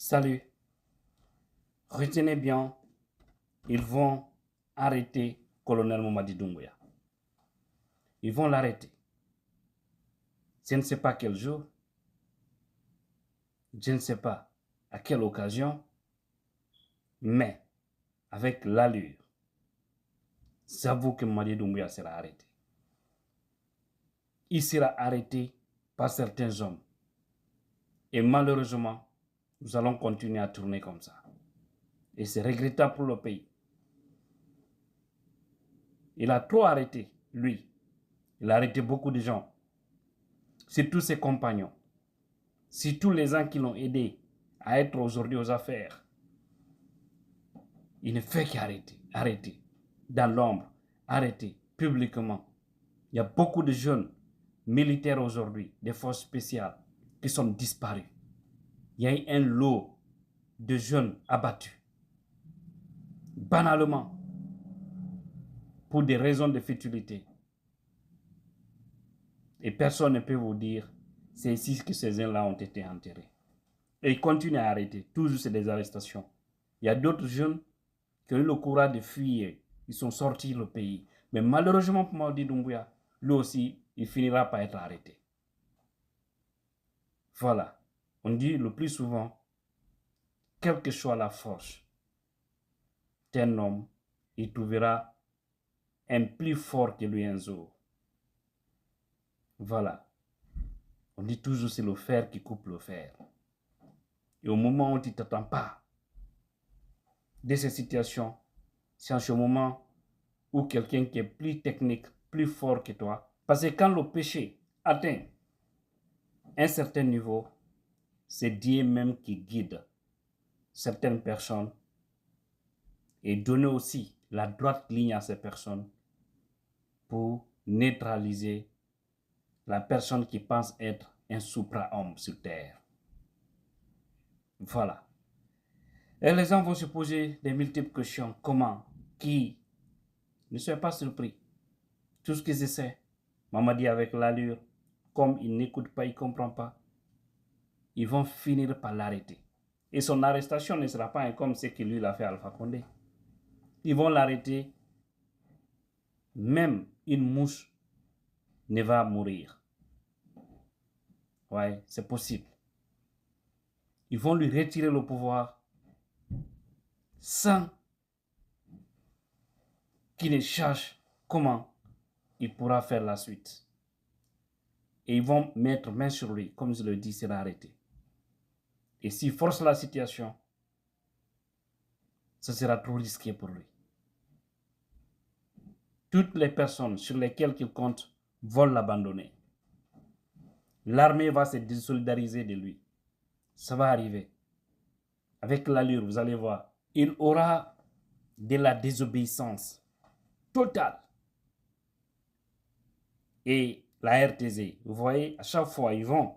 Salut. Retenez bien, ils vont arrêter colonel Mamadi Doumbouya. Ils vont l'arrêter. Je ne sais pas quel jour, je ne sais pas à quelle occasion, mais avec l'allure, j'avoue que Mamadi Doumbouya sera arrêté. Il sera arrêté par certains hommes. Et malheureusement, nous allons continuer à tourner comme ça. Et c'est regrettable pour le pays. Il a trop arrêté, lui. Il a arrêté beaucoup de gens. C'est tous ses compagnons. C'est tous les gens qui l'ont aidé à être aujourd'hui aux affaires. Il ne fait qu'arrêter, arrêter. Dans l'ombre, arrêter, publiquement. Il y a beaucoup de jeunes militaires aujourd'hui, des forces spéciales, qui sont disparus. Il y a eu un lot de jeunes abattus. Banalement, pour des raisons de futilité. Et personne ne peut vous dire, c'est ici que ces gens-là ont été enterrés. Et ils continuent à arrêter. Toujours, c'est des arrestations. Il y a d'autres jeunes qui ont eu le courage de fuir. Ils sont sortis du pays. Mais malheureusement pour Mamadi Doumbouya, lui aussi, il finira par être arrêté. Voilà. On dit le plus souvent, quelle que soit la force d'un homme, il trouvera un plus fort que lui un jour. Voilà. On dit toujours c'est le fer qui coupe le fer. Et au moment où tu ne t'attends pas de ces situations, c'est en ce moment où quelqu'un qui est plus technique, plus fort que toi, parce que quand le péché atteint un certain niveau, c'est Dieu même qui guide certaines personnes et donne aussi la droite ligne à ces personnes pour neutraliser la personne qui pense être un supra-homme sur terre. Voilà. Et les gens vont se poser des multiples questions. Comment? Qui? Ne soyez pas surpris. Tout ce que je sais, Mamadi avec l'allure, comme il n'écoute pas, il ne comprend pas, ils vont finir par l'arrêter. Et son arrestation ne sera pas comme ce que lui l'a fait à Alpha Condé. Ils vont l'arrêter. Même une mouche ne va mourir. Ouais, c'est possible. Ils vont lui retirer le pouvoir sans qu'il ne cherche comment il pourra faire la suite. Et ils vont mettre main sur lui, comme je le dis, il sera arrêté. Et s'il force la situation, ce sera trop risqué pour lui. Toutes les personnes sur lesquelles il compte vont l'abandonner. L'armée va se désolidariser de lui. Ça va arriver. Avec l'allure, vous allez voir. Il aura de la désobéissance totale. Et la RTZ, vous voyez, à chaque fois, ils vont.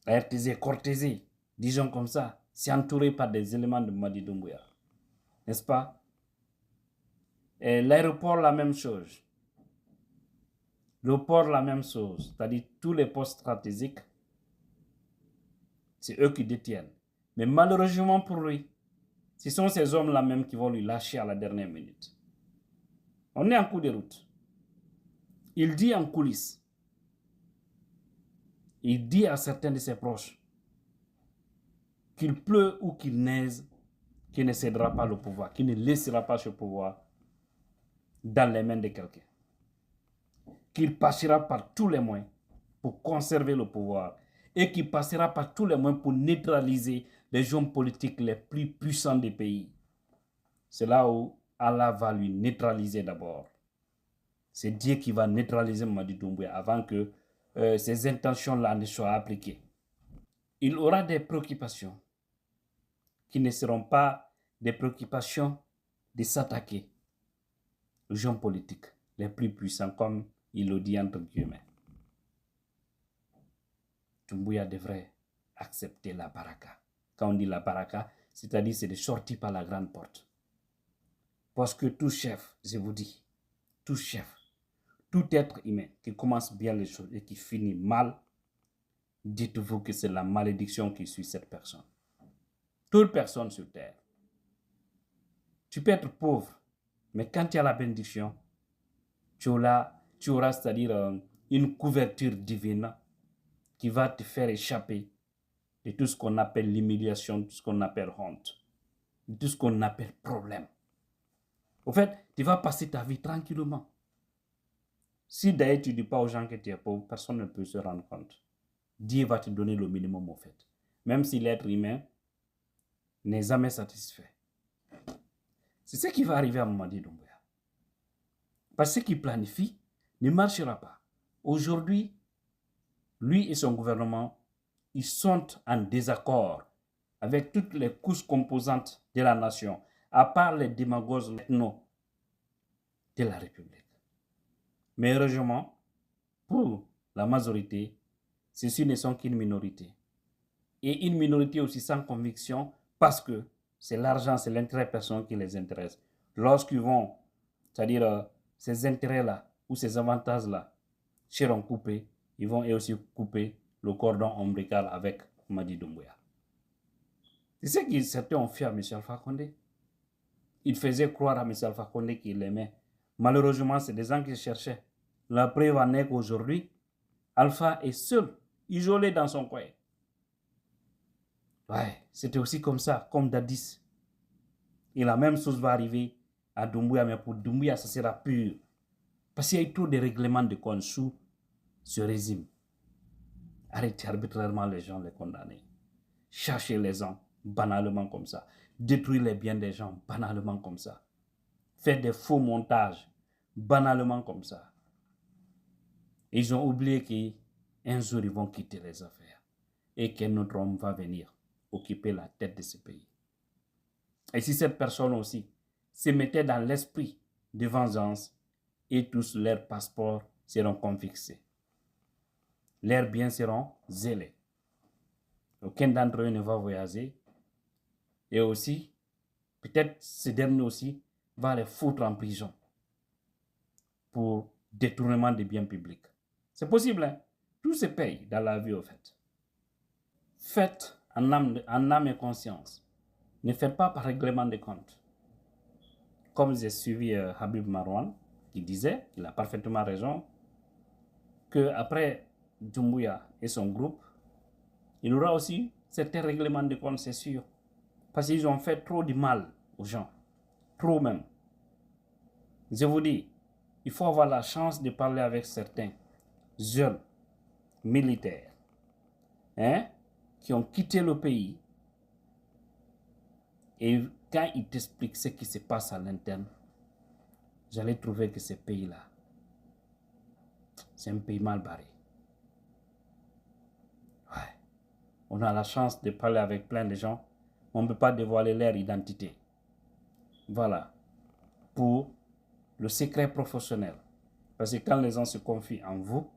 La RTZ, Cortésie, disons comme ça, c'est entouré par des éléments de Mamadi Doumbouya. N'est-ce pas? Et l'aéroport, la même chose. Le port, la même chose. C'est-à-dire tous les postes stratégiques, c'est eux qui détiennent. Mais malheureusement pour lui, ce sont ces hommes-là même qui vont lui lâcher à la dernière minute. On est en cours de route. Il dit en coulisses, il dit à certains de ses proches qu'il pleut ou qu'il neige, qu'il ne cédera pas le pouvoir, qu'il ne laissera pas ce pouvoir dans les mains de quelqu'un. Qu'il passera par tous les moyens pour conserver le pouvoir et qu'il passera par tous les moyens pour neutraliser les hommes politiques les plus puissants des pays. C'est là où Allah va lui neutraliser d'abord. C'est Dieu qui va neutraliser Mamadi Doumbouya avant que ces intentions-là ne soient appliquées. Il aura des préoccupations qui ne seront pas des préoccupations de s'attaquer aux gens politiques les plus puissants, comme il le dit entre guillemets. Doumbouya devrait accepter la baraka. Quand on dit la baraka, c'est-à-dire c'est de sortir par la grande porte. Parce que tout chef, je vous dis, tout chef, tout être humain qui commence bien les choses et qui finit mal, dites-vous que c'est la malédiction qui suit cette personne. Toute personne sur terre. Tu peux être pauvre, mais quand tu as la bénédiction, tu auras c'est-à-dire une couverture divine qui va te faire échapper de tout ce qu'on appelle l'humiliation, tout ce qu'on appelle honte, de tout ce qu'on appelle problème. Au fait, tu vas passer ta vie tranquillement. Si d'ailleurs tu ne dis pas aux gens que tu es pauvre, personne ne peut se rendre compte. Dieu va te donner le minimum au fait. Même si l'être humain n'est jamais satisfait. C'est ce qui va arriver à Mamadi Doumbouya. Parce que ce qu'il planifie ne marchera pas. Aujourd'hui, lui et son gouvernement, ils sont en désaccord avec toutes les couches composantes de la nation, à part les démagogues ethno de la République. Mais heureusement, pour la majorité, ceux-ci ne sont qu'une minorité. Et une minorité aussi sans conviction, parce que c'est l'argent, c'est l'intérêt personnel qui les intéresse. Lorsqu'ils vont, c'est-à-dire ces intérêts-là ou ces avantages-là seront coupés, ils vont aussi couper le cordon ombilical avec Mamadi Doumbouya. C'est ce que certains ont fait à M. Alpha Condé. Ils faisaient croire à M. Alpha Condé qu'il l'aimait. Malheureusement, c'est des gens qui cherchaient. La preuve en est qu'aujourd'hui, Alpha est seul, isolé dans son coin. Ouais, c'était aussi comme ça, comme Dadis. Et la même chose va arriver à Doumbouya, mais pour Doumbouya, ça sera pur. Parce qu'il y a eu trop de règlements de compte sous ce régime. Arrêtez arbitrairement les gens, les condamner. Chercher les gens, banalement comme ça. Détruire les biens des gens, banalement comme ça. Faire des faux montages, banalement comme ça. Ils ont oublié qu'un jour, ils vont quitter les affaires. Et qu'un autre homme va venir occuper la tête de ce pays. Et si cette personne aussi se mettait dans l'esprit de vengeance, et tous leurs passeports seront confisqués. Leurs biens seront zélés. Aucun d'entre eux ne va voyager. Et aussi, peut-être ce dernier aussi va les foutre en prison pour détournement des biens publics. C'est possible, hein? Tout se paye dans la vie, au fait. Faites en âme et conscience. Ne faites pas par règlement de compte. Comme j'ai suivi Habib Marwan, qui disait, il a parfaitement raison, qu'après Doumbouya et son groupe, il y aura aussi certains règlements de compte, c'est sûr. Parce qu'ils ont fait trop de mal aux gens. Trop même. Je vous dis, il faut avoir la chance de parler avec certains jeunes militaires qui ont quitté le pays. Et quand ils t'expliquent ce qui se passe à l'interne, j'allais trouver que ce pays-là, c'est un pays mal barré. Ouais. On a la chance de parler avec plein de gens. On ne peut pas dévoiler leur identité. Voilà. Pour le secret professionnel. Parce que quand les gens se confient en vous,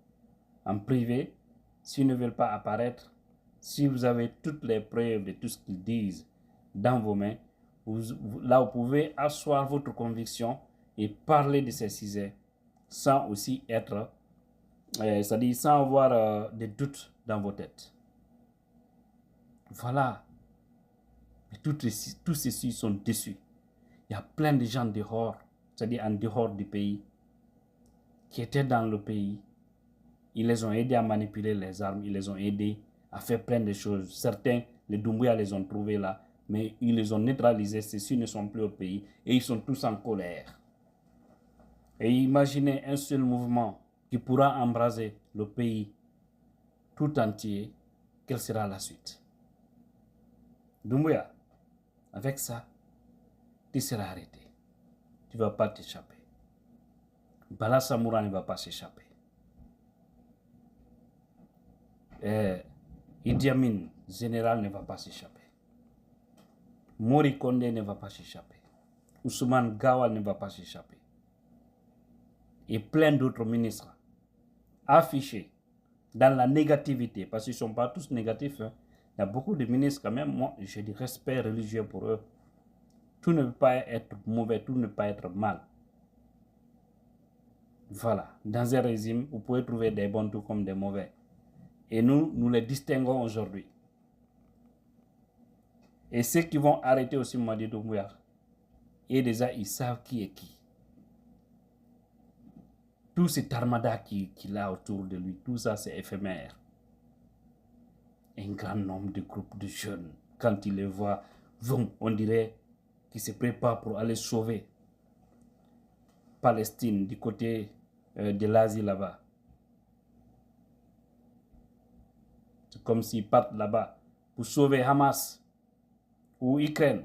en privé, s'ils ne veulent pas apparaître, si vous avez toutes les preuves de tout ce qu'ils disent dans vos mains, là vous pouvez asseoir votre conviction et parler de ces sujets sans aussi être, c'est-à-dire sans avoir des doutes dans vos têtes. Voilà. Mais tous ceux-ci sont déçus. Il y a plein de gens dehors, c'est-à-dire en dehors du pays, qui étaient dans le pays. Ils les ont aidés à manipuler les armes, ils les ont aidés à faire plein de choses. Certains, les Doumbouya les ont trouvés là, mais ils les ont neutralisés. Ceux-ci ne sont plus au pays et ils sont tous en colère. Et imaginez un seul mouvement qui pourra embraser le pays tout entier. Quelle sera la suite? Doumbouya, avec ça, tu seras arrêté. Tu ne vas pas t'échapper. Bala Samoura ne va pas s'échapper. Idi Amin, général, ne va pas s'échapper. Mori Kondé ne va pas s'échapper. Ousmane Gawal ne va pas s'échapper. Et plein d'autres ministres affichés dans la négativité, parce qu'ils ne sont pas tous négatifs. Hein. Il y a beaucoup de ministres quand même, moi, j'ai du respect religieux pour eux. Tout ne peut pas être mauvais, tout ne peut pas être mal. Voilà, dans un régime, vous pouvez trouver des bons tout comme des mauvais. Et nous les distinguons aujourd'hui. Et ceux qui vont arrêter aussi Mamadi Doumbouya, et déjà ils savent qui est qui. Tout cet armada qu'il a autour de lui, tout ça c'est éphémère. Un grand nombre de groupes de jeunes, quand ils les voient, on dirait qu'ils se préparent pour aller sauver Palestine du côté de l'Asie là-bas. C'est comme s'ils partent là-bas pour sauver Hamas ou Ukraine.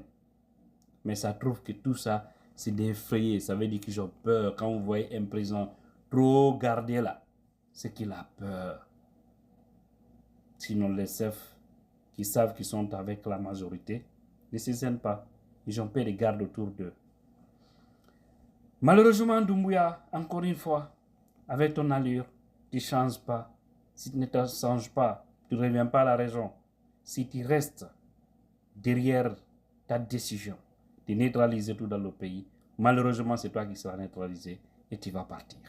Mais ça trouve que tout ça, c'est d'effrayer. Ça veut dire qu'ils ont peur. Quand vous voyez un président trop gardé là, c'est qu'il a peur. Sinon, les chefs qui savent qu'ils sont avec la majorité ne se gênent pas. Ils ont peur de garde autour d'eux. Malheureusement, Doumbouya, encore une fois, avec ton allure, tu ne changes pas. Si tu ne te changes pas, tu ne reviens pas à la raison. Si tu restes derrière ta décision de neutraliser tout dans le pays, malheureusement, c'est toi qui seras neutralisé et tu vas partir.